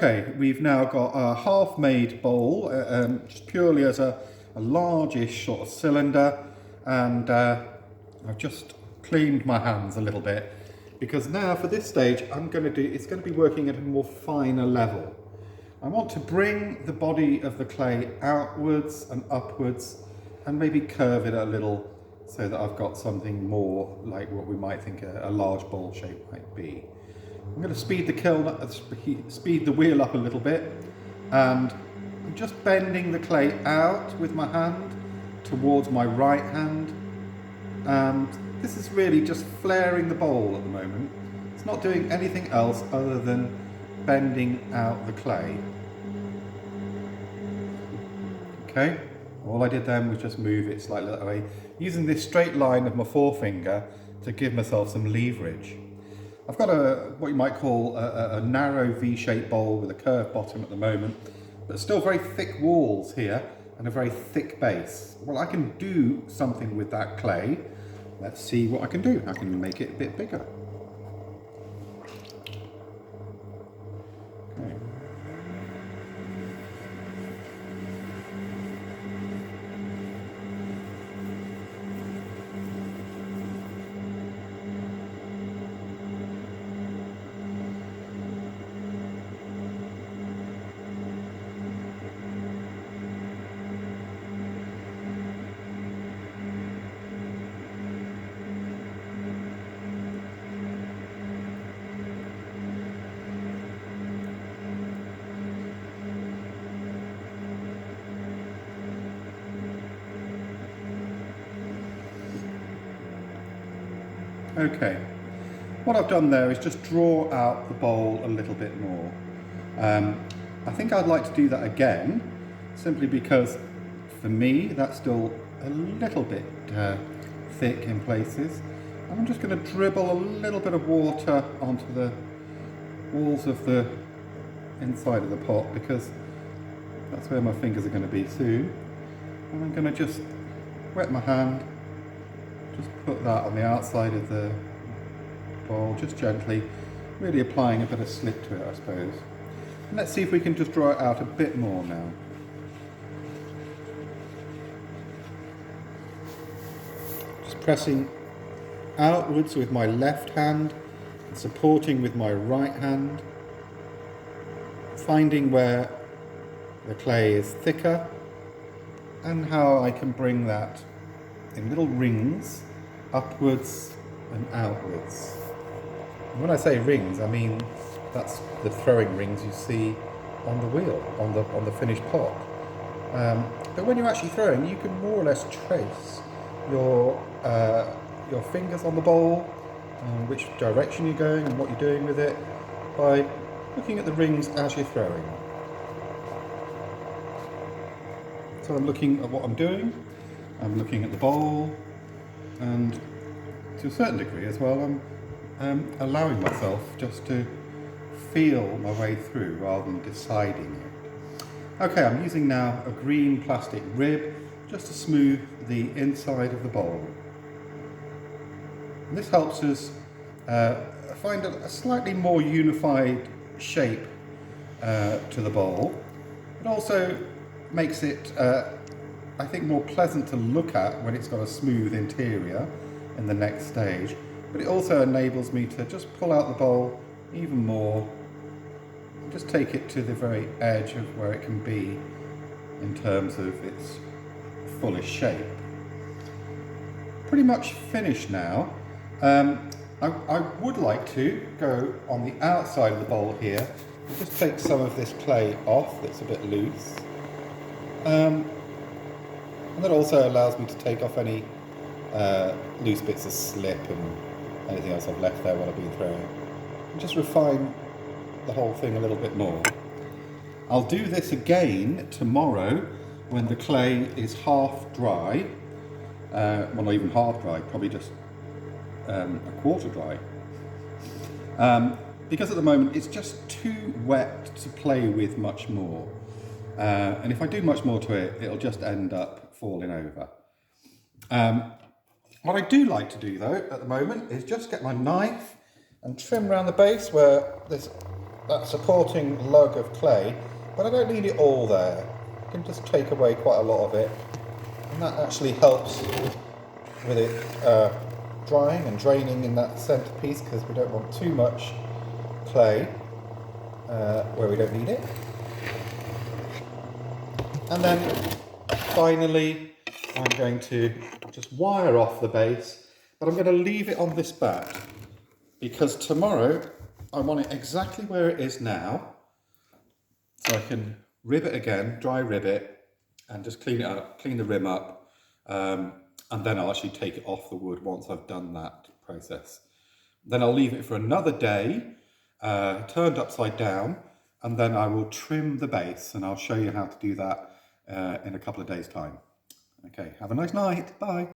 Okay, we've now got a half-made bowl, just purely as a largish sort of cylinder, and I've just cleaned my hands a little bit because now for this stage it's going to be working at a more finer level. I want to bring the body of the clay outwards and upwards and maybe curve it a little so that I've got something more like what we might think a large bowl shape might be. I'm going to speed the kiln up, speed the wheel up a little bit, and I'm just bending the clay out with my hand towards my right hand, and this is really just flaring the bowl at the moment. It's not doing anything else other than bending out the clay. Okay, all I did then was just move it slightly that way, using this straight line of my forefinger to give myself some leverage. I've got what you might call a narrow V-shaped bowl with a curved bottom at the moment, but still very thick walls here and a very thick base. Well, I can do something with that clay. Let's see what I can do. I can make it a bit bigger. Okay. Okay, what I've done there is just draw out the bowl a little bit more. I think I'd like to do that again, simply because for me that's still a little bit thick in places. And I'm just going to dribble a little bit of water onto the walls of the inside of the pot, because that's where my fingers are going to be soon. And I'm going to just wet my hand. Just put that on the outside of the bowl, just gently, really applying a bit of slip to it, I suppose. And let's see if we can just draw it out a bit more now. Just pressing outwards with my left hand and supporting with my right hand, finding where the clay is thicker and how I can bring that in little rings, upwards and outwards. And when I say rings, I mean that's the throwing rings you see on the wheel, on the finished pot. But when you're actually throwing, you can more or less trace your fingers on the bowl, which direction you're going and what you're doing with it, by looking at the rings as you're throwing. So I'm looking at what I'm doing. I'm looking at the bowl, and to a certain degree as well, I'm allowing myself just to feel my way through rather than deciding it. Okay, I'm using now a green plastic rib just to smooth the inside of the bowl. And this helps us find a slightly more unified shape to the bowl. It also makes it I think more pleasant to look at when it's got a smooth interior in the next stage, but it also enables me to just pull out the bowl even more, just take it to the very edge of where it can be in terms of its fullest shape. Pretty much finished now. I would like to go on the outside of the bowl here and just take some of this clay off that's a bit loose. And that also allows me to take off any loose bits of slip and anything else I've left there while I've been throwing. And just refine the whole thing a little bit more. I'll do this again tomorrow when the clay is half dry. Well, not even half dry, probably just a quarter dry. Because at the moment it's just too wet to play with much more. And if I do much more to it, it'll just end up falling over. What I do like to do though at the moment is just get my knife and trim around the base where there's that supporting lug of clay, but I don't need it all there. I can just take away quite a lot of it, and that actually helps with it drying and draining in that centerpiece, because we don't want too much clay where we don't need it. And then finally I'm going to just wire off the base, but I'm going to leave it on this back because tomorrow I want it exactly where it is now, so I can rib it again, dry rib it, and just clean it up, clean the rim up, and then I'll actually take it off the wood once I've done that process. Then I'll leave it for another day, turned upside down, and then I will trim the base, and I'll show you how to do that in a couple of days' time. Okay, have a nice night. Bye.